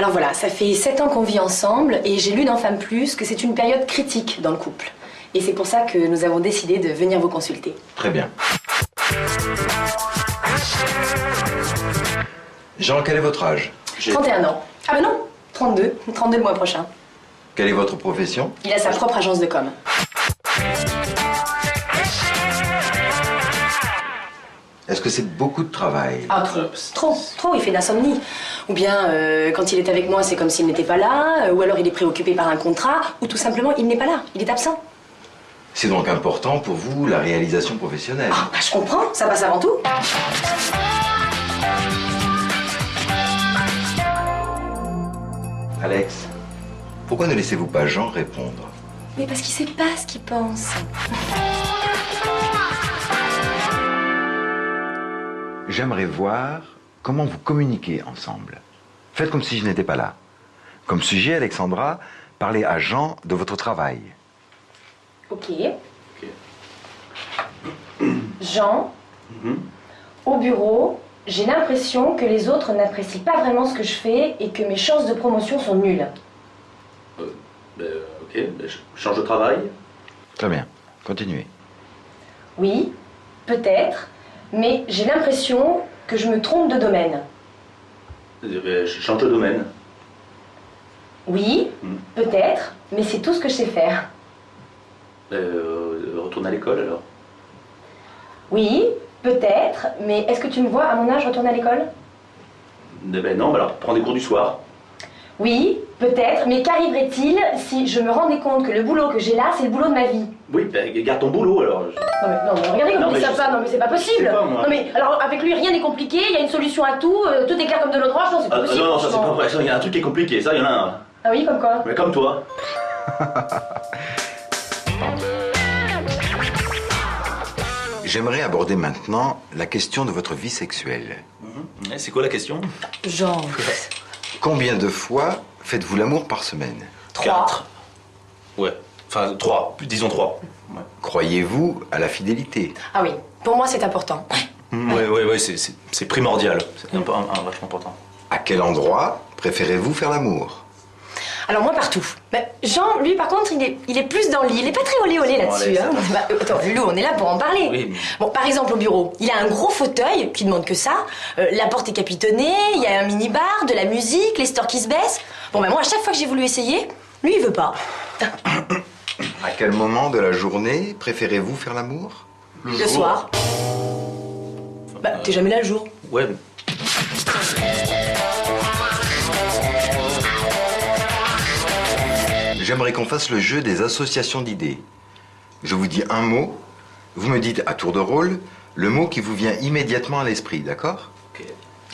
Alors voilà, ça fait 7 ans qu'on vit ensemble et j'ai lu dans Femme Plus que c'est une période critique dans le couple. Et c'est pour ça que nous avons décidé de venir vous consulter. Très bien. Jean, quel est votre âge? 31 ans. Ah ben non, 32 le mois prochain. Quelle est votre profession? Il a sa propre agence de com. Est-ce que c'est beaucoup de travail? Ah, trop, il fait de l'insomnie. Ou bien, quand il est avec moi, c'est comme s'il n'était pas là, ou alors il est préoccupé par un contrat, ou tout simplement, il n'est pas là, il est absent. C'est donc important pour vous, la réalisation professionnelle. Ah, bah, je comprends, ça passe avant tout. Alex, pourquoi ne laissez-vous pas Jean répondre? Mais parce qu'il sait pas ce qu'il pense. J'aimerais voir comment vous communiquez ensemble. Faites comme si je n'étais pas là. Comme sujet, Alexandra, parlez à Jean de votre travail. Ok. Jean, au bureau, j'ai l'impression que les autres n'apprécient pas vraiment ce que je fais et que mes chances de promotion sont nulles. Ok, je change de travail. Très bien, continuez. Oui, peut-être, mais j'ai l'impression que je me trompe de domaine. Je change de domaine. Oui, peut-être, mais c'est tout ce que je sais faire. Retourne à l'école alors. Oui, peut-être, mais est-ce que tu me vois à mon âge retourner à l'école? Non, alors prends des cours du soir. Oui, peut-être, mais qu'arriverait-il si je me rendais compte que le boulot que j'ai là, c'est le boulot de ma vie? Oui, garde ton boulot alors. Non mais regardez comme Non, il mais dit ça, non mais c'est pas possible. pas, moi. Non mais alors avec lui rien n'est compliqué, il y a une solution à tout, tout est clair comme de l'eau de roche, non c'est pas possible. Non, ça c'est franchement. pas vrai, il y a un truc qui est compliqué, ça il y en a un. Ah oui, comme quoi? Mais comme toi. J'aimerais aborder maintenant la question de votre vie sexuelle. C'est quoi la question? Genre... Combien de fois faites-vous l'amour par semaine? 3. 4. Ouais, enfin 3, disons 3. Ouais. Croyez-vous à la fidélité? Ah oui, pour moi c'est important. Ouais, c'est primordial. C'est un vachement important. À quel endroit préférez-vous faire l'amour? Alors moi partout. Mais Jean, lui par contre, il est plus dans le lit, il est pas très olé là-dessus. allez, Hein. ça va. Attends, Lou, on est là pour en parler. Oui. Bon, par exemple au bureau, il a un gros fauteuil qui demande que ça, la porte est capitonnée, il y a un mini-bar, de la musique, les stores qui se baissent. Bon ben moi à chaque fois que j'ai voulu essayer, lui il veut pas. À quel moment de la journée préférez-vous faire l'amour? Le soir. Bah t'es jamais là le jour. Ouais. J'aimerais qu'on fasse le jeu des associations d'idées. Je vous dis un mot, vous me dites à tour de rôle le mot qui vous vient immédiatement à l'esprit, d'accord? Ok.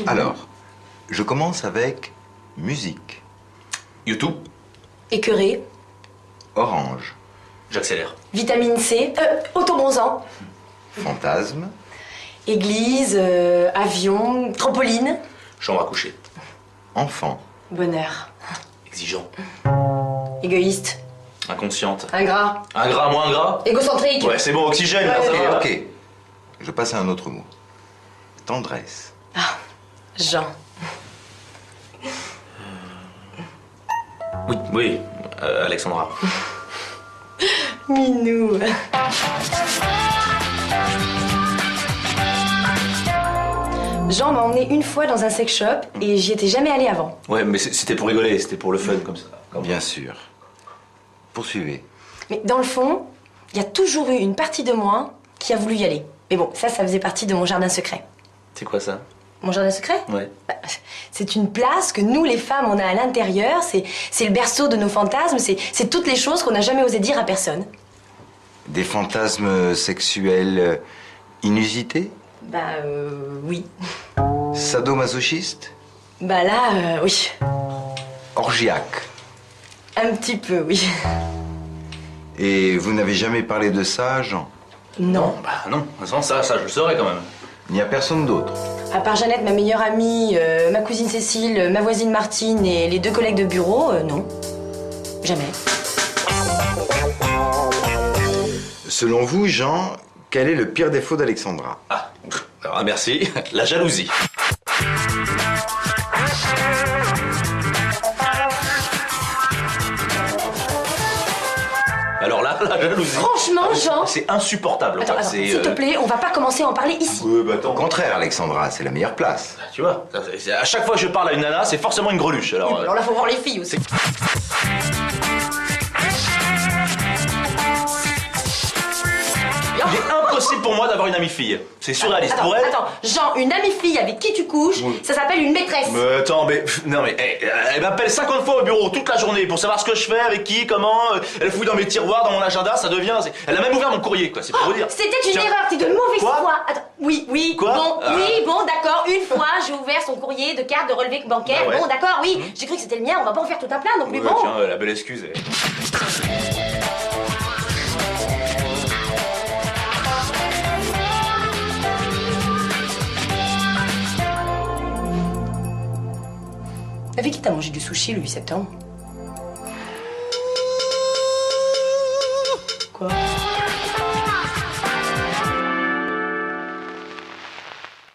Alors, je commence avec musique. YouTube. Écœuré, Orange. J'accélère. vitamine C, autobronzant, Fantasme. église, avion, trampoline, Chambre à coucher. Enfant. bonheur, Exigeant. égoïste, Inconsciente. ingrat, Ingrat, moins ingrat. égocentrique. Ouais, c'est bon, oxygène, là, ça Ok, va. ok. Je passe à un autre mot. Tendresse. Jean. Oui, Alexandra. Minou. Jean m'a emmené une fois dans un sex shop et j'y étais jamais allée avant. Ouais, mais c'était pour rigoler, c'était pour le fun, comme ça. Bien sûr. Poursuivez. Mais dans le fond, il y a toujours eu une partie de moi qui a voulu y aller. Mais bon, ça faisait partie de mon jardin secret. C'est quoi ça? Mon jardin secret? Ouais. Bah, c'est une place que nous, les femmes, on a à l'intérieur. C'est le berceau de nos fantasmes. C'est toutes les choses qu'on n'a jamais osé dire à personne. Des fantasmes sexuels inusités? Bah, oui. Sadomasochistes? Bah là, oui. Orgiaques? Un petit peu, oui. Et vous n'avez jamais parlé de ça, Jean? Non. Bah non, sans ça, je le saurais quand même. Il n'y a personne d'autre? À part Jeannette, ma meilleure amie, ma cousine Cécile, ma voisine Martine et les 2 collègues de bureau, non. Jamais. Selon vous, Jean, quel est le pire défaut d'Alexandra? Alors, merci. La jalousie. La jalousie. Franchement, Jean. C'est insupportable. Attends, quoi. attends, C'est, s'il te plaît, on va pas commencer à en parler ici. Au contraire, Alexandra, c'est la meilleure place. Tu vois, à chaque fois que je parle à une nana, c'est forcément une greluche. Alors, Alors là, faut voir les filles aussi. il est impossible pour moi d'avoir une amie fille. C'est surréaliste. Attends, Pour elle. attends, Jean, une amie fille avec qui tu couches, ça s'appelle une maîtresse. Mais attends, mais. Non, mais. Elle m'appelle 50 fois au bureau toute la journée pour savoir ce que je fais, avec qui, comment. Elle fouille dans mes tiroirs, dans mon agenda, ça devient. Elle a même ouvert mon courrier, quoi, c'est pour vous dire. C'était une Tiens. erreur, t'es de mauvaise Quoi foi. Attends, oui, Quoi bon, Ah. oui, bon, d'accord, une fois, j'ai ouvert son courrier de carte de relevé bancaire, Ah ouais. bon, d'accord, oui, j'ai cru que c'était le mien, on va pas en faire tout un plat non plus, Ouais, bon. tiens, la belle excuse. Avec qui t'as mangé du sushi le 8 septembre? Quoi?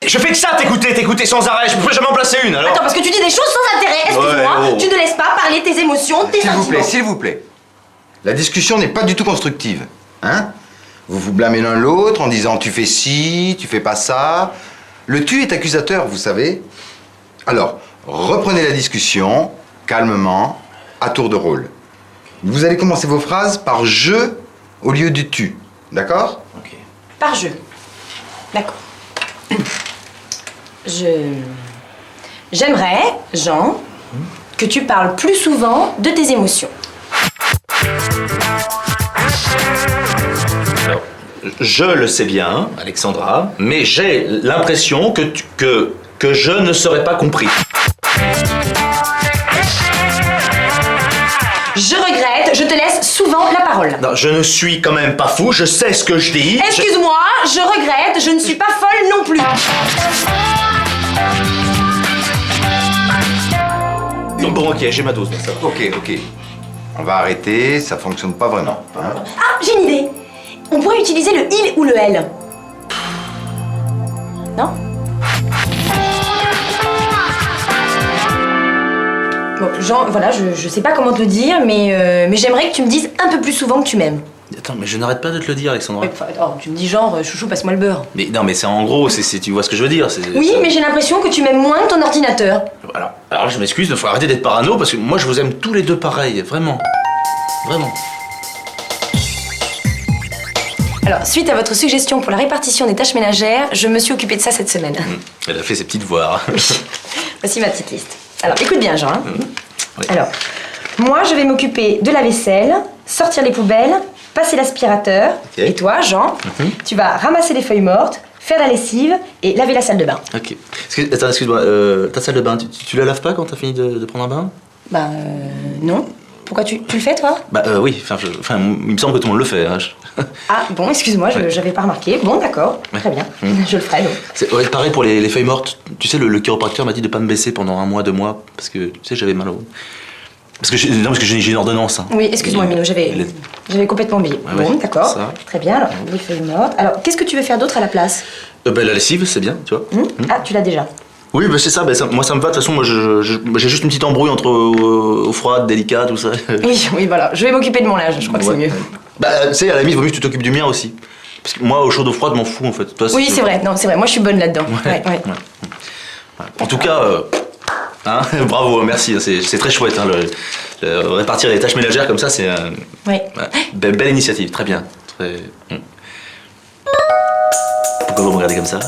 Je fais que ça, t'écouter sans arrêt, je peux jamais en placer une alors. Attends, parce que tu dis des choses sans intérêt, excuse-moi, Ouais, oh. tu ne laisses pas parler tes émotions, tes sentiments. S'il vous plaît. La discussion n'est pas du tout constructive. Hein? Vous vous blâmez l'un l'autre en disant tu fais ci, tu fais pas ça. Le tu est accusateur, vous savez. Alors, reprenez la discussion, calmement, à tour de rôle. Vous allez commencer vos phrases par je au lieu du tu. D'accord? Ok. Par jeu. D'accord. J'aimerais, Jean, que tu parles plus souvent de tes émotions. Alors, je le sais bien, Alexandra, mais j'ai l'impression que je ne serais pas compris. Je regrette, je te laisse souvent la parole. Non, je ne suis quand même pas fou, je sais ce que je dis. Excuse-moi, je regrette, je ne suis pas folle non plus. Bon, ok, j'ai ma dose, mais ça va. Ok. On va arrêter, ça fonctionne pas vraiment. Hein? Ah, j'ai une idée. On pourrait utiliser le il ou le elle. Non? Bon, Jean, voilà, je sais pas comment te le dire, mais j'aimerais que tu me dises un peu plus souvent que tu m'aimes. Attends, mais je n'arrête pas de te le dire, Alexandra. Enfin, attends, tu me dis genre, chouchou, passe-moi le beurre. Mais non, mais c'est en gros, tu vois ce que je veux dire. Oui, mais j'ai l'impression que tu m'aimes moins que ton ordinateur. Alors je m'excuse, il faut arrêter d'être parano parce que moi je vous aime tous les deux pareil, vraiment. Vraiment. Alors, suite à votre suggestion pour la répartition des tâches ménagères, je me suis occupée de ça cette semaine. Elle a fait ses petites voix. Voici ma petite liste. Alors, écoute bien, Jean. Hein. Oui. Alors, moi, je vais m'occuper de la vaisselle, sortir les poubelles, passer l'aspirateur. Ok. Et toi, Jean, tu vas ramasser les feuilles mortes, faire la lessive et laver la salle de bain. Ok. Attends, excuse-moi, ta salle de bain, tu la laves pas quand t'as fini de prendre un bain? Bah, non. Pourquoi tu le fais, toi? Bah oui, enfin, il me semble que tout le monde le fait. Hein. Ah, bon, excuse-moi, j'avais pas remarqué. Bon, d'accord, très bien. Je le ferai, donc. C'est pareil pour les feuilles mortes. Tu sais, le chiropracteur m'a dit de pas me baisser pendant 1 mois, 2 mois, parce que, tu sais, j'avais mal au... Parce que j'ai une ordonnance. Hein. Oui, excuse-moi, Mino, j'avais complètement oublié. Ouais, Bon, ouais, d'accord. ça. Très bien, alors, les feuilles mortes. Alors, qu'est-ce que tu veux faire d'autre à la place? Bah, la lessive, c'est bien, tu vois. Ah, tu l'as déjà. Oui, bah c'est ça, moi ça me va, de toute façon, moi j'ai juste une petite embrouille entre eau froide, délicat, tout ça. Oui, voilà. Je vais m'occuper de mon linge, je crois que c'est mieux. Bah, tu sais, à la limite, il vaut mieux que tu t'occupes du mien aussi. Parce que moi, au chaud, d'eau froide, m'en fous en fait. Toi, Oui, c'est vrai, non, c'est vrai. Moi, je suis bonne là-dedans. Ouais. En tout cas, hein, bravo, merci, c'est très chouette. Hein, répartir les tâches ménagères comme ça, c'est Ouais. belle initiative, très bien. Pourquoi vous me regardez comme ça?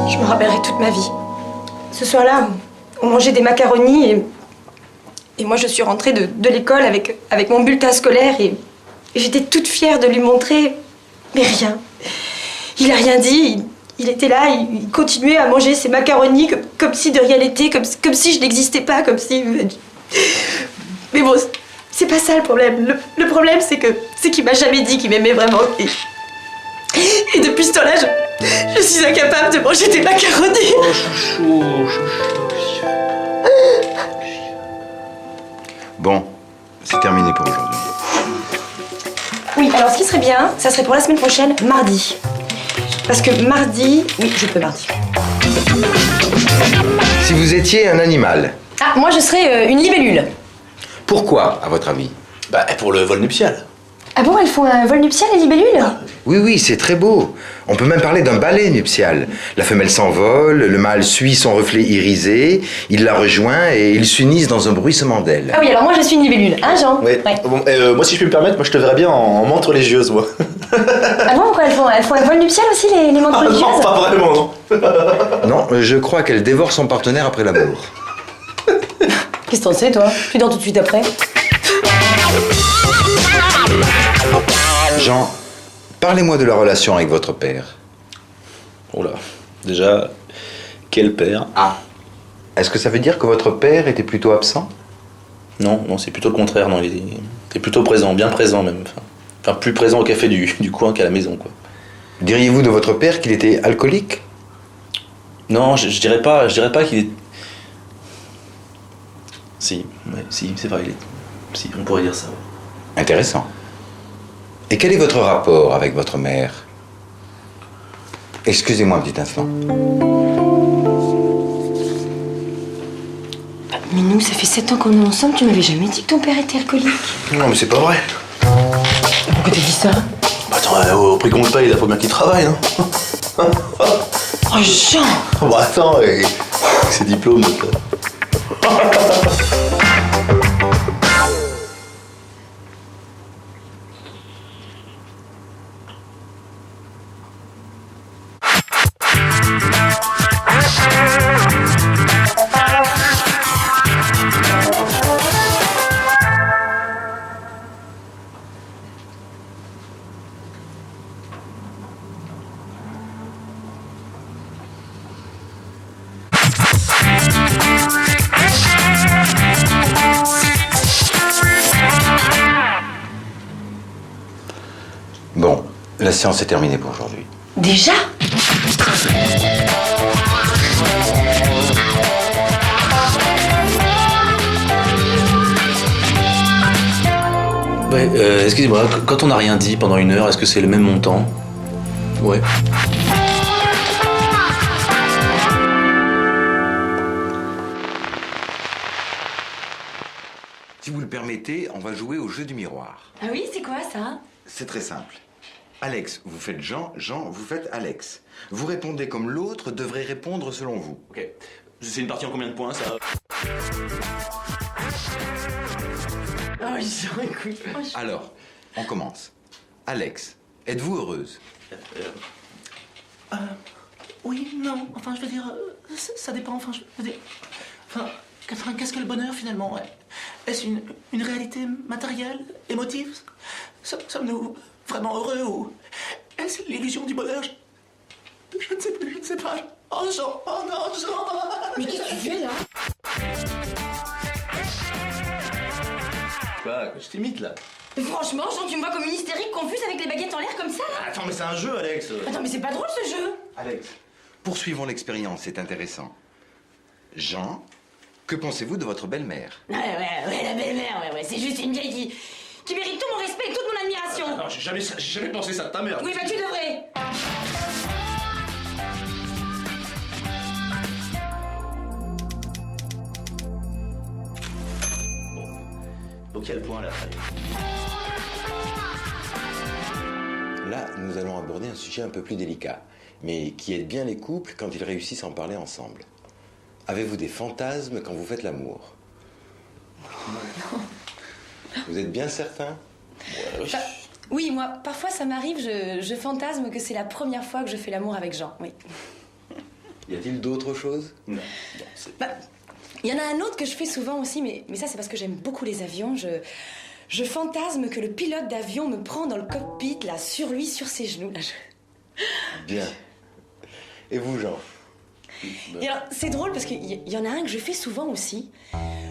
Je me rappellerai toute ma vie. Ce soir-là, on mangeait des macaronis et moi, je suis rentrée de l'école avec mon bulletin scolaire et j'étais toute fière de lui montrer, mais rien. Il a rien dit, il était là, il continuait à manger ses macaronis comme si de rien n'était, comme si je n'existais pas, comme si... Mais bon, c'est pas ça le problème. Le problème, c'est qu'il m'a jamais dit qu'il m'aimait vraiment. Et depuis ce temps-là, je suis incapable de manger des macaronis. Oh, chouchou. Bon, c'est terminé pour aujourd'hui. Oui, alors ce qui serait bien, ça serait pour la semaine prochaine, mardi. Parce que mardi... Oui, je peux mardi. Si vous étiez un animal, Ah, moi je serais une libellule. Pourquoi, à votre avis? Bah, pour le vol nuptial. Ah bon, elles font un vol nuptial, les libellules? Oui, oui, c'est très beau. On peut même parler d'un ballet nuptial. La femelle s'envole, le mâle suit son reflet irisé, il la rejoint et ils s'unissent dans un bruissement d'ailes. Ah oui, alors moi je suis une libellule, hein Jean? Ouais. Ouais. Bon, moi, si je puis me permettre, moi, je te verrais bien en menthe religieuse, moi. Ah bon, pourquoi elles font un vol nuptial aussi, les menthes Ah, religieuses? non, pas vraiment, non. Non, je crois qu'elle dévore son partenaire après l'amour. Qu'est-ce que t'en sais, toi? Tu dors tout de suite après? Jean, parlez-moi de la relation avec votre père. Oh là, déjà, quel père? Ah. Est-ce que ça veut dire que votre père était plutôt absent? Non, non, c'est plutôt le contraire, non, il est plutôt présent, bien présent même. Enfin, plus présent au café du coin qu'à la maison, quoi. Diriez-vous de votre père qu'il était alcoolique? Non, je dirais pas qu'il est... Si, ouais, si, c'est vrai, si, on pourrait dire ça. Intéressant. Et quel est votre rapport avec votre mère? Excusez-moi un petit instant. Mais nous, ça fait 7 ans qu'on est ensemble, tu m'avais jamais dit que ton père était alcoolique. Non, mais c'est pas vrai. Pourquoi t'as dit ça? Bah, attends, au prix qu'on le paye, il faut bien qu'il travaille, hein. Oh Jean! Bah attends, et ses diplômes... Bon, la séance est terminée pour aujourd'hui. Déjà? Ouais, excusez-moi, quand on n'a rien dit pendant 1 heure, est-ce que c'est le même montant? Ouais. Si vous le permettez, on va jouer au jeu du miroir. Ah oui, c'est quoi ça? C'est très simple. Alex, vous faites Jean, Jean, vous faites Alex. Vous répondez comme l'autre devrait répondre selon vous. Ok. C'est une partie en combien de points, ça? Oh Jean, écoute. Alors, on commence. Alex, êtes-vous heureuse? Oui, non, enfin, je veux dire, ça dépend, enfin, je veux dire... Enfin, qu'est-ce que le bonheur, finalement? Est-ce une réalité matérielle, émotive? Sommes-nous vraiment heureux ou est-ce l'illusion du bonheur? Je ne sais plus, je ne sais pas. Oh, Jean, oh non, Jean! Mais qu'est-ce que tu fais là? Quoi? Je t'imite, là. Franchement, Jean, tu me vois comme une hystérique confuse avec les baguettes en l'air comme ça là? Attends, mais c'est un jeu, Alex. Attends, mais c'est pas drôle ce jeu! Alex, poursuivons l'expérience, c'est intéressant. Jean, que pensez-vous de votre belle-mère? Ouais, la belle-mère, ouais, c'est juste une vieille qui mérite tout mon respect et toute mon admiration! Non, j'ai jamais pensé ça de ta mère. Oui, bah tu devrais! Donc, quel point, là? Là, nous allons aborder un sujet un peu plus délicat, mais qui aide bien les couples quand ils réussissent à en parler ensemble. Avez-vous des fantasmes quand vous faites l'amour? Non. Vous êtes bien certain? Bah, oui, moi, parfois ça m'arrive, je fantasme que c'est la première fois que je fais l'amour avec Jean, oui. Y a-t-il d'autres choses? Non, c'est... Bah, il y en a un autre que je fais souvent aussi, mais ça c'est parce que j'aime beaucoup les avions. Je fantasme que le pilote d'avion me prend dans le cockpit, là, sur lui, sur ses genoux. Là, Bien. Et vous, Jean? Et alors, c'est drôle parce qu'il y en a un que je fais souvent aussi.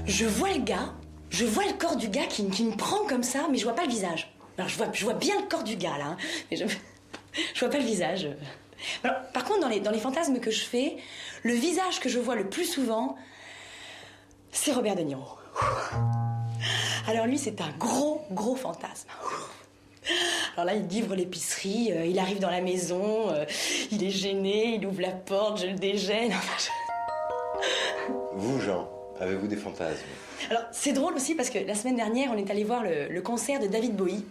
Je vois le gars, je vois le corps du gars qui me prend comme ça, mais je vois pas le visage. Alors, je vois bien le corps du gars, là, hein, mais je vois pas le visage. Alors, par contre, dans les fantasmes que je fais, le visage que je vois le plus souvent, c'est Robert De Niro. Alors lui, c'est un gros fantasme. Alors là, il livre l'épicerie, il arrive dans la maison, il est gêné, il ouvre la porte, je le dégêne. Vous, Jean? Avez-vous des fantasmes? Alors, c'est drôle aussi parce que la semaine dernière, on est allé voir le concert de David Bowie.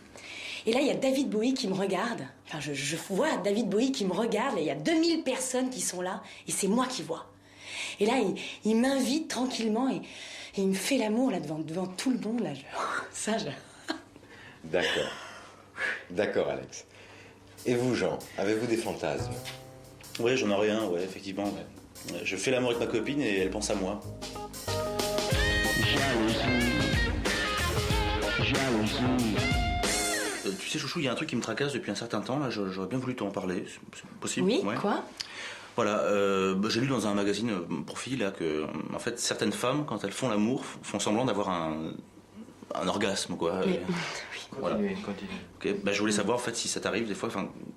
Et là, il y a David Bowie qui me regarde. Enfin, je vois David Bowie qui me regarde. Et il y a 2000 personnes qui sont là. Et c'est moi qui vois. Et là, il m'invite tranquillement et il me fait l'amour là devant tout le monde. Là. D'accord. D'accord, Alex. Et vous, Jean, avez-vous des fantasmes? Ouais, j'en aurais un, ouais, effectivement. Ouais. Je fais l'amour avec ma copine et elle pense à moi. Tu sais, chouchou, il y a un truc qui me tracasse depuis un certain temps, là, j'aurais bien voulu t'en parler, c'est possible? Oui, ouais. quoi? Voilà, j'ai lu dans un magazine pour filles, là, que, en fait, certaines femmes, quand elles font l'amour, font semblant d'avoir un orgasme, quoi. Mais, voilà. Ok, bah, je voulais savoir, en fait, si ça t'arrive, des fois,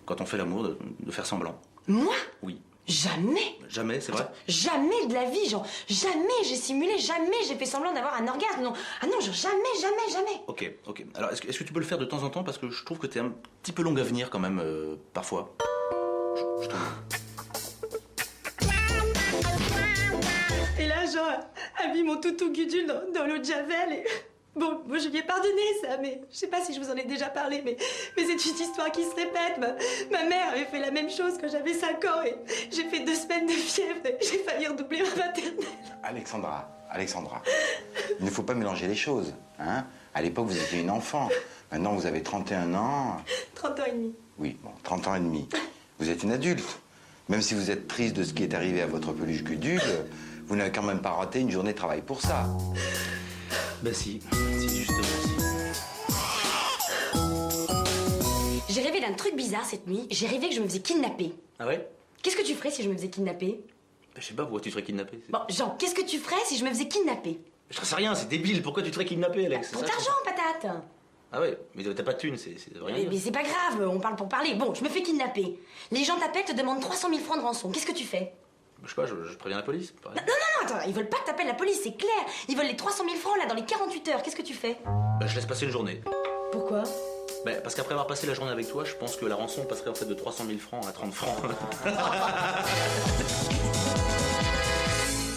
quand on fait l'amour, de faire semblant. Moi? Oui. Jamais. Jamais, c'est vrai? Jamais de la vie, genre. Jamais j'ai simulé, jamais j'ai fait semblant d'avoir un orgasme. Non. Ah non, genre jamais. Ok. Alors, est-ce que tu peux le faire de temps en temps? Parce que je trouve que t'es un petit peu longue à venir, quand même, parfois. Je trouve. Et là, Jean a mis mon toutou Gudule dans l'eau de Javel et... Bon, je lui ai pardonné ça, mais je sais pas si je vous en ai déjà parlé, mais c'est une histoire qui se répète. Ma mère avait fait la même chose quand j'avais 5 ans et j'ai fait 2 semaines de fièvre et j'ai failli redoubler ma maternelle. Alexandra, il ne faut pas mélanger les choses, hein? À l'époque, vous étiez une enfant. Maintenant, vous avez 31 ans. 30 ans et demi. Oui, bon, 30 ans et demi. Vous êtes une adulte. Même si vous êtes triste de ce qui est arrivé à votre peluche Gudule, vous n'avez quand même pas raté une journée de travail pour ça. Bah si, justement, si. J'ai rêvé d'un truc bizarre cette nuit. J'ai rêvé que je me faisais kidnapper. Ah ouais? Qu'est-ce que tu ferais si je me faisais kidnapper? Je sais pas, pourquoi tu te ferais kidnapper? Bon, Jean, qu'est-ce que tu ferais si je me faisais kidnapper? Je sais rien, c'est débile, pourquoi tu te ferais kidnapper, Alex? Pour d'argent, patate. Ah ouais, mais t'as pas de thune, c'est rien. Mais c'est pas grave, on parle pour parler. Bon, je me fais kidnapper. Les gens t'appellent, te demandent 300 000 francs de rançon. Qu'est-ce que tu fais? Je sais pas, je préviens la police. Pareil. Non, attends, ils veulent pas que t'appelles la police, c'est clair. Ils veulent les 300 000 francs là dans les 48 heures. Qu'est-ce que tu fais? Bah, je laisse passer une journée. Pourquoi? Bah, parce qu'après avoir passé la journée avec toi, je pense que la rançon passerait en fait de 300 000 francs à 30 francs.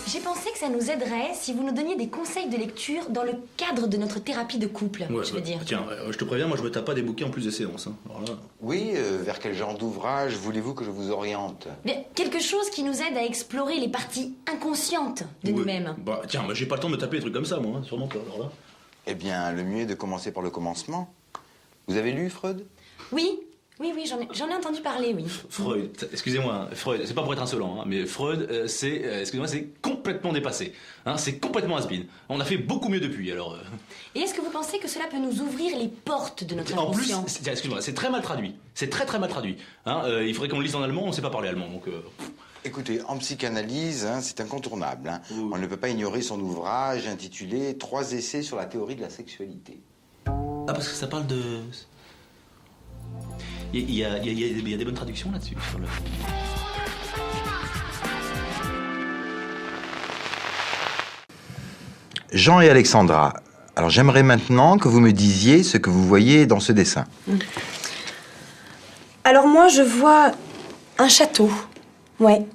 J'ai pensé que ça nous aiderait si vous nous donniez des conseils de lecture dans le cadre de notre thérapie de couple, je veux dire. Tiens, je te préviens, moi je me tape pas des bouquins en plus des séances. Hein. Alors là... Oui, vers quel genre d'ouvrage voulez-vous que je vous oriente? Bien, quelque chose qui nous aide à explorer les parties inconscientes de nous-mêmes. Bah tiens, j'ai pas le temps de me taper des trucs comme ça, moi, hein, sûrement pas. Alors là... Eh bien, le mieux est de commencer par le commencement. Vous avez lu Freud? Oui, j'en ai entendu parler, oui. Freud, excusez-moi, Freud, c'est pas pour être insolent, hein, mais Freud, c'est complètement dépassé. Hein, c'est complètement has-been. On a fait beaucoup mieux depuis, alors... Et est-ce que vous pensez que cela peut nous ouvrir les portes de notre inconscient? En plus, excusez-moi, c'est très mal traduit. C'est très mal traduit. Hein, il faudrait qu'on le lise en allemand, on sait pas parler allemand, donc... Écoutez, en psychanalyse, hein, c'est incontournable. Hein. Oui. On ne peut pas ignorer son ouvrage intitulé « 3 essais sur la théorie de la sexualité ». Ah, parce que ça parle de... Il y a des bonnes traductions là-dessus, sur le... Jean et Alexandra, alors j'aimerais maintenant que vous me disiez ce que vous voyez dans ce dessin. Alors moi, je vois un château. Ouais.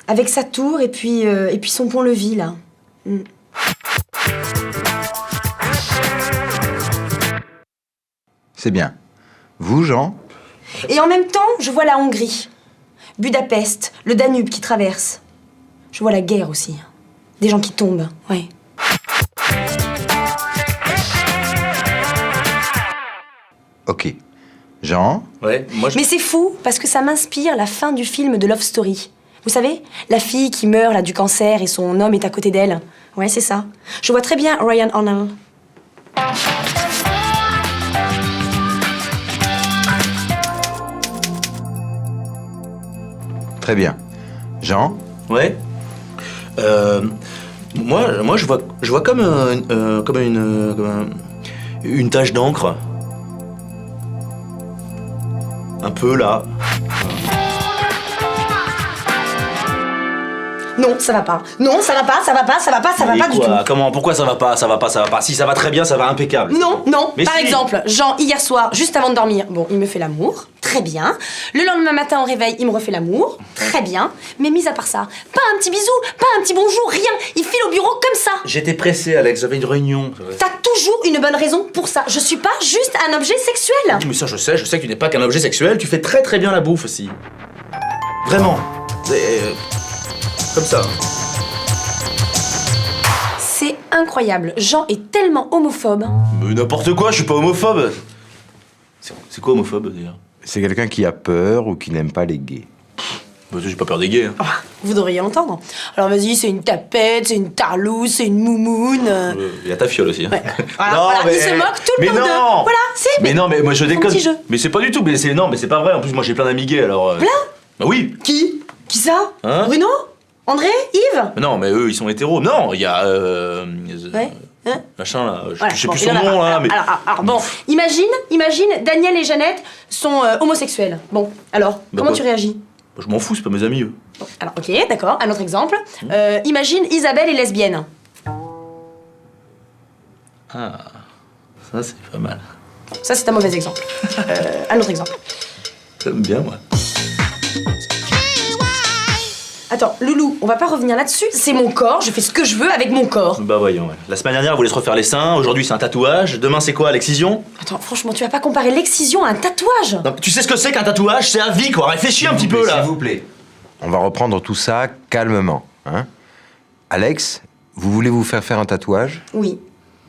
Avec sa tour et puis son pont-levis, là. C'est bien. Vous, Jean? Et en même temps, je vois la Hongrie. Budapest, le Danube qui traverse. Je vois la guerre aussi. Des gens qui tombent, ouais. Ok. Jean? Ouais, moi je... Mais c'est fou, parce que ça m'inspire la fin du film de Love Story. Vous savez, la fille qui meurt là du cancer et son homme est à côté d'elle. Ouais, c'est ça. Je vois très bien Ryan O'Neill. Très bien. Jean? Ouais. Moi je vois comme une tache d'encre. Un peu là. Non, ça va pas. Non, ça va pas, ça va pas, ça va pas, ça va Et pas du quoi tout. Comment? Pourquoi ça va pas? Ça va pas, ça va pas. Si ça va très bien, ça va impeccable. Non, non. Mais Par si. exemple, Jean, hier soir, juste avant de dormir, bon, il me fait l'amour, très bien. Le lendemain matin au réveil, il me refait l'amour, très bien. Mais mis à part ça, pas un petit bisou, pas un petit bonjour, rien. Il file au bureau comme ça. J'étais pressé, Alex, j'avais une réunion. T'as toujours une bonne raison pour ça. Je suis pas juste un objet sexuel. Mais ça, je sais que tu n'es pas qu'un objet sexuel, tu fais très très bien la bouffe aussi. Vraiment. Comme ça. C'est incroyable. Jean est tellement homophobe. Mais n'importe quoi, je suis pas homophobe. C'est quoi homophobe d'ailleurs? C'est quelqu'un qui a peur ou qui n'aime pas les gays. Bah, j'ai pas peur des gays. Hein. Ah, vous devriez l'entendre. Alors vas-y, c'est une tapette, c'est une tarlouse, c'est une moumoune. Il y a ta fiole aussi. Hein. Ouais. Voilà, il se moque tout le mais temps non. d'eux. Voilà, c'est. Mais non, mais moi je déconne. petit jeu. Mais c'est pas du tout. Mais c'est pas vrai. En plus, moi j'ai plein d'amis gays alors. Plein? Bah oui. Qui ça? Hein? Bruno? André? Yves? Mais non, mais eux ils sont hétéros. Non, il y a. Ouais. Hein? Machin là. Voilà, Je sais bon, plus il son en a nom pas. là. Mais... Alors, bon, imagine, Daniel et Jeannette sont homosexuels. Bon, alors, comment quoi tu réagis? Je m'en fous, c'est pas mes amis eux. Bon, alors, ok, d'accord, un autre exemple. Imagine Isabelle est lesbienne. Ah, ça c'est pas mal. Ça, c'est un mauvais exemple. Un autre exemple. J'aime bien moi. Attends, Loulou, on va pas revenir là-dessus. C'est mon corps, je fais ce que je veux avec mon corps. Bah voyons. Ouais. La semaine dernière, vous voulez se refaire les seins. Aujourd'hui, c'est un tatouage. Demain, c'est quoi, l'excision? Attends, franchement, tu vas pas comparer l'excision à un tatouage. Non, tu sais ce que c'est qu'un tatouage? C'est à vie, quoi. Réfléchis un petit peu là. S'il vous plaît. On va reprendre tout ça calmement. Hein. Alex, vous voulez vous faire un tatouage? Oui.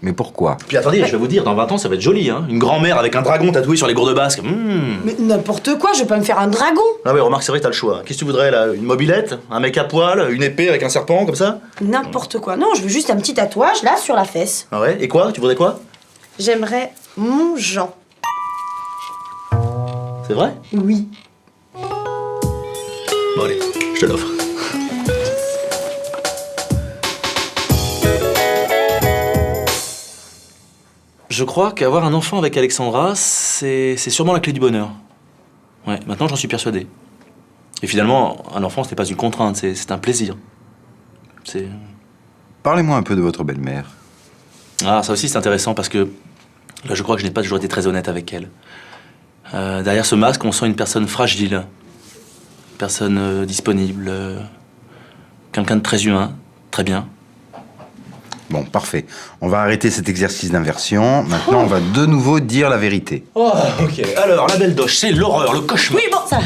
Mais pourquoi? Puis attendez, je vais vous dire, dans 20 ans, ça va être joli, hein. Une grand-mère avec un dragon tatoué sur les gourdes basques. Mais n'importe quoi, je vais pas me faire un dragon. Ah ouais, remarque, c'est vrai que t'as le choix. Qu'est-ce que tu voudrais là? Une mobilette? Un mec à poil? Une épée avec un serpent, comme ça? N'importe quoi. Non, je veux juste un petit tatouage là sur la fesse. Ah ouais? Et quoi? Tu voudrais quoi? J'aimerais mon Jean. C'est vrai? Oui. Bon allez, je te l'offre. Je crois qu'avoir un enfant avec Alexandra, c'est sûrement la clé du bonheur. Ouais, maintenant j'en suis persuadé. Et finalement, un enfant, ce n'est pas une contrainte, c'est un plaisir. C'est... Parlez-moi un peu de votre belle-mère. Ah, ça aussi c'est intéressant parce que là, je crois que je n'ai pas toujours été très honnête avec elle. Derrière ce masque, on sent une personne fragile, une personne disponible, quelqu'un de très humain, très bien. Bon, parfait. On va arrêter cet exercice d'inversion. Maintenant, on va de nouveau dire la vérité. Oh, ok. Alors, la belle doche, c'est l'horreur, le cauchemar. Oui, bon, ça.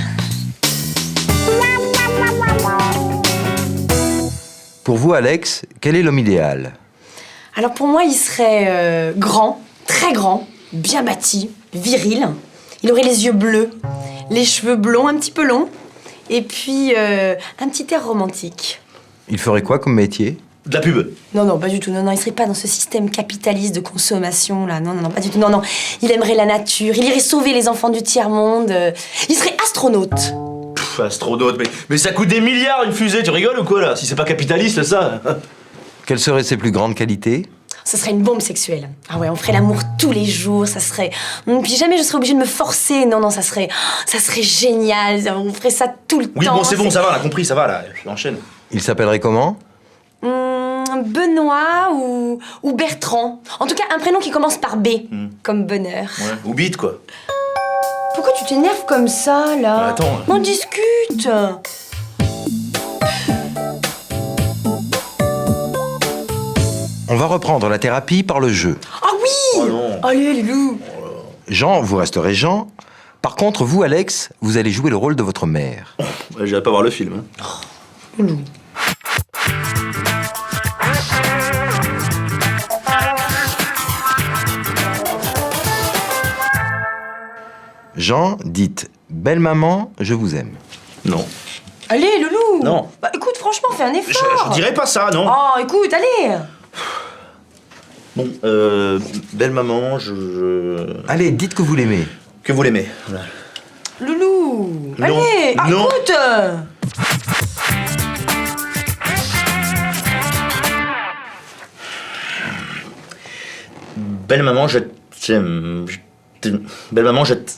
Pour vous, Alex, quel est l'homme idéal? Alors pour moi, il serait grand, très grand, bien bâti, viril. Il aurait les yeux bleus, les cheveux blonds, un petit peu longs, et puis un petit air romantique. Il ferait quoi comme métier? De la pub. Non, non, pas du tout. Non, non, il serait pas dans ce système capitaliste de consommation, là. Non, non, non, pas du tout. Non, non. Il aimerait la nature. Il irait sauver les enfants du tiers-monde. Il serait astronaute. Pff, astronaute, mais ça coûte des milliards une fusée, tu rigoles ou quoi là? Si c'est pas capitaliste, ça. Quelles seraient ses plus grandes qualités? Ce serait une bombe sexuelle. Ah ouais, on ferait l'amour tous les jours, ça serait... Puis jamais je serais obligée de me forcer. Non, non, ça serait génial. On ferait ça tout le Oui, temps. bon, c'est bon, ça va, on a compris, ça va là. Enchaîne. Il s'appellerait comment? Benoît ou Bertrand. En tout cas, un prénom qui commence par B, comme bonheur. Ouais. Ou bite, quoi. Pourquoi tu t'énerves comme ça, là? Bah, attends. On discute. On va reprendre la thérapie par le jeu. Ah oui! Oh non. Allez, Loulou. Jean, vous resterez Jean. Par contre, vous, Alex, vous allez jouer le rôle de votre mère. Ouais, j'irai pas voir le film. Hein. Loulou. Jean, dites « Belle maman, je vous aime ». Non. Allez, Loulou. Non. Bah écoute, franchement, fais un effort. Je dirais pas ça, non. Oh, écoute, allez. Bon, belle maman, je... Allez, dites que vous l'aimez. Que vous l'aimez. Voilà. Loulou. Non. Allez. Ah, Non. écoute. Belle maman, je t'aime. Belle maman, je t'aime.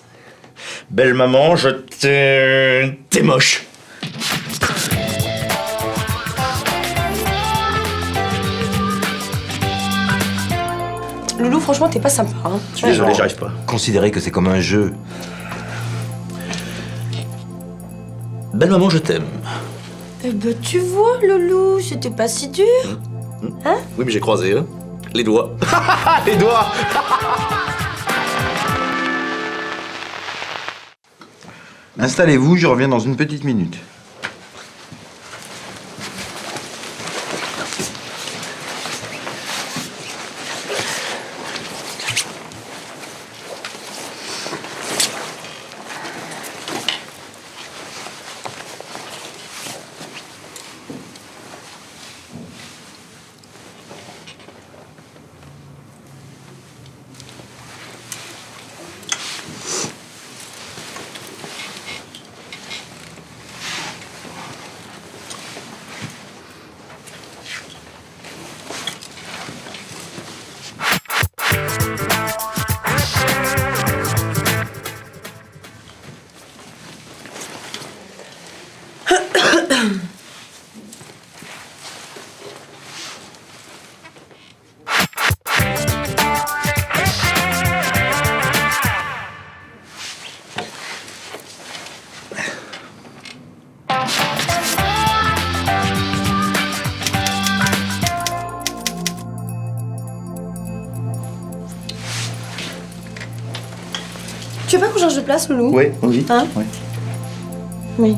Belle maman, je t'aime. T'es moche. Loulou, franchement, t'es pas sympa. Hein. Je suis désolé, j'arrive pas. Considérez que c'est comme un jeu. Belle maman, je t'aime. Eh ben, tu vois, Loulou, c'était pas si dur. Hein? Oui, mais j'ai croisé, hein. Les doigts. Les doigts. Installez-vous, je reviens dans une petite minute. Tu veux pas qu'on change de place, Loulou? Oui, oui. Hein? Oui. Oui.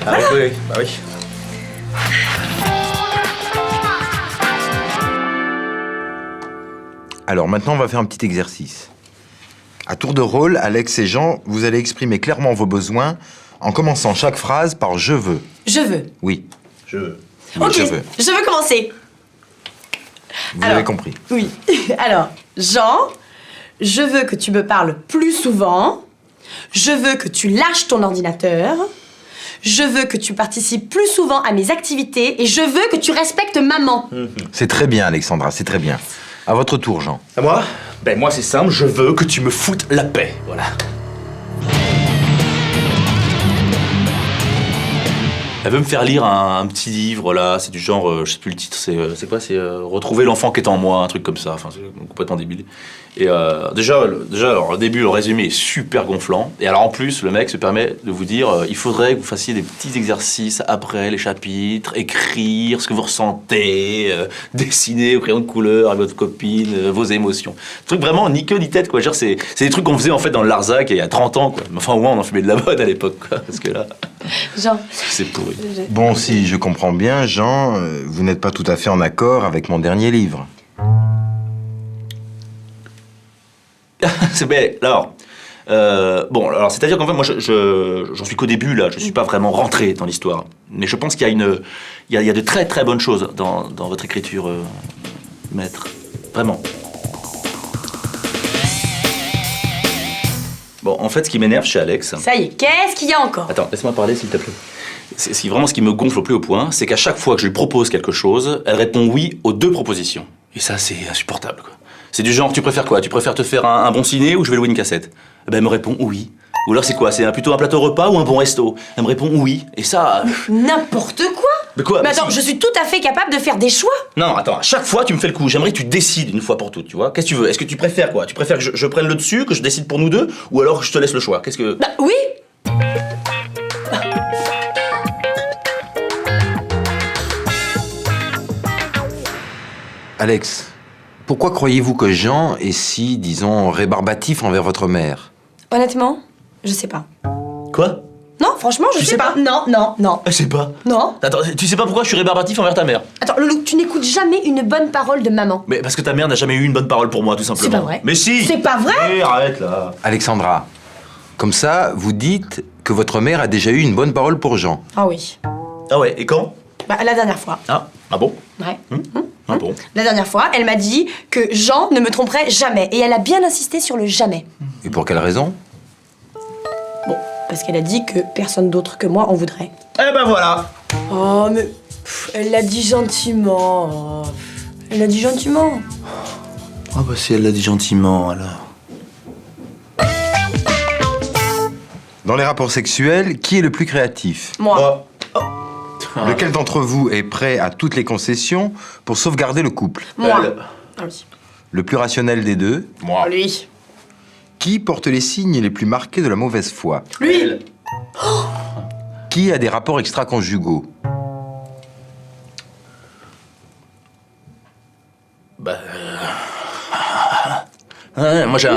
Ah oui, oui, bah oui. Alors maintenant, on va faire un petit exercice. À tour de rôle, Alex et Jean, vous allez exprimer clairement vos besoins en commençant chaque phrase par « je veux Je veux. ». Oui, Je veux. oui, Ok, je veux. je veux commencer. Vous Alors. avez compris. Oui. Alors, Jean, je veux que tu me parles plus souvent. Je veux que tu lâches ton ordinateur. Je veux que tu participes plus souvent à mes activités. Et je veux que tu respectes maman. C'est très bien, Alexandra, c'est très bien. À votre tour, Jean. À moi? Ben moi c'est simple, je veux que tu me foutes la paix, voilà. Elle veut me faire lire un petit livre là, c'est du genre, je sais plus le titre, c'est quoi? C'est Retrouver l'enfant qui est en moi, un truc comme ça, enfin c'est complètement débile. Et déjà alors, au début le résumé est super gonflant, et alors en plus le mec se permet de vous dire il faudrait que vous fassiez des petits exercices après les chapitres, écrire ce que vous ressentez, dessiner au crayon de couleur avec votre copine, vos émotions. Truc vraiment ni queue ni tête quoi, genre c'est des trucs qu'on faisait en fait dans le Larzac il y a 30 ans quoi. Enfin au moins on en fumait de la bonne à l'époque quoi, parce que là Jean. c'est pourri. Bon, si je comprends bien, Jean, vous n'êtes pas tout à fait en accord avec mon dernier livre. C'est bête. Alors, bon, alors c'est-à-dire qu'en fait, moi, j'en suis qu'au début là. Je suis pas vraiment rentré dans l'histoire, mais je pense qu'il y a de très très bonnes choses dans votre écriture, maître. Vraiment. Bon, en fait, ce qui m'énerve chez Alex. Ça y est, qu'est-ce qu'il y a encore? Attends, laisse-moi parler, s'il te plaît. C'est vraiment ce qui me gonfle au plus haut point, c'est qu'à chaque fois que je lui propose quelque chose, elle répond oui aux 2 propositions. Et ça, c'est insupportable, quoi. C'est du genre, tu préfères quoi? Tu préfères te faire un bon ciné ou je vais louer une cassette? Eh ben, elle me répond oui. Ou alors c'est quoi? C'est plutôt un plateau repas ou un bon resto? Elle me répond oui. Et ça... N'importe quoi! Mais quoi? Mais attends, si- je suis tout à fait capable de faire des choix! Non, attends, à chaque fois tu me fais le coup. J'aimerais que tu décides une fois pour toutes, tu vois? Qu'est-ce que tu veux? Est-ce que tu préfères quoi? Tu préfères que je prenne le dessus, que je décide pour nous deux? Ou alors que je te laisse le choix? Qu'est-ce que... Bah oui! Alex, pourquoi croyez-vous que Jean est si, disons, rébarbatif envers votre mère? Honnêtement, je sais pas. Quoi? Non, franchement, je Tu sais sais pas. Non, non, non. Je sais pas. Non. Attends, tu sais pas pourquoi je suis rébarbatif envers ta mère? Attends, Loulou, tu n'écoutes jamais une bonne parole de maman. Mais parce que ta mère n'a jamais eu une bonne parole pour moi, tout simplement. C'est pas vrai. Mais si! C'est pas vrai? Eh, arrête là. Alexandra, comme ça, vous dites que votre mère a déjà eu une bonne parole pour Jean. Ah oui. Ah ouais, et quand? Bah, la dernière fois. Ah bon? Ouais. Ah bon? La dernière fois, elle m'a dit que Jean ne me tromperait jamais. Et elle a bien insisté sur le jamais. Et pour quelle raison? Bon, parce qu'elle a dit que personne d'autre que moi en voudrait. Eh ben voilà! Oh, mais... elle l'a dit gentiment. Elle l'a dit gentiment. Ah bah si elle l'a dit gentiment, alors. Dans les rapports sexuels, qui est le plus créatif? Moi. Oh. Lequel d'entre vous est prêt à toutes les concessions pour sauvegarder le couple? Moi. Elle. Ah oui. Le plus rationnel des deux? Moi. Lui. Qui porte les signes les plus marqués de la mauvaise foi? Lui. Elle. Qui a des rapports extra-conjugaux? Bah. Ouais, moi j'ai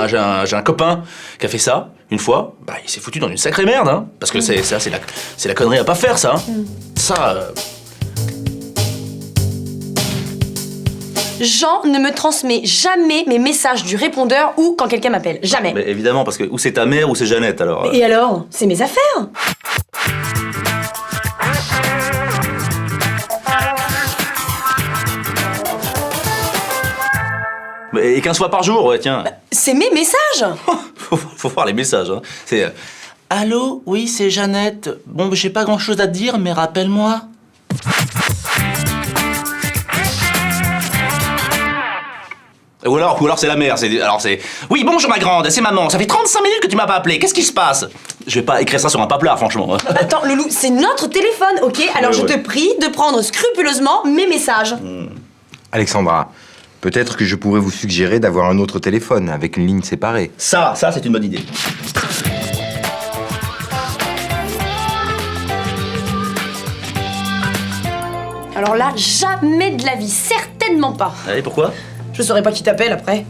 un copain qui a fait ça une fois. Bah il s'est foutu dans une sacrée merde, hein. Parce que c'est la connerie à pas faire ça. Hein. Ça. Jean ne me transmet jamais mes messages du répondeur ou quand quelqu'un m'appelle. Jamais. Mais évidemment parce que ou c'est ta mère ou c'est Jeannette alors. Et alors? C'est mes affaires. Et 15 fois par jour, ouais tiens. C'est mes messages. faut voir les messages. Hein. C'est. Allô, oui c'est Jeannette. Bon j'ai pas grand chose à te dire mais rappelle-moi. Ou alors c'est la mère, c'est... Oui, bonjour ma grande, c'est maman, ça fait 35 minutes que tu m'as pas appelé, qu'est-ce qui se passe? Je vais pas écrire ça sur un paplard, franchement. Attends, Loulou, c'est notre téléphone, ok? Alors Ouais, je ouais. te prie de prendre scrupuleusement mes messages. Alexandra, peut-être que je pourrais vous suggérer d'avoir un autre téléphone avec une ligne séparée. Ça c'est une bonne idée. Alors là, jamais de la vie, certainement pas. Allez, pourquoi? Je saurais pas qui t'appelle après.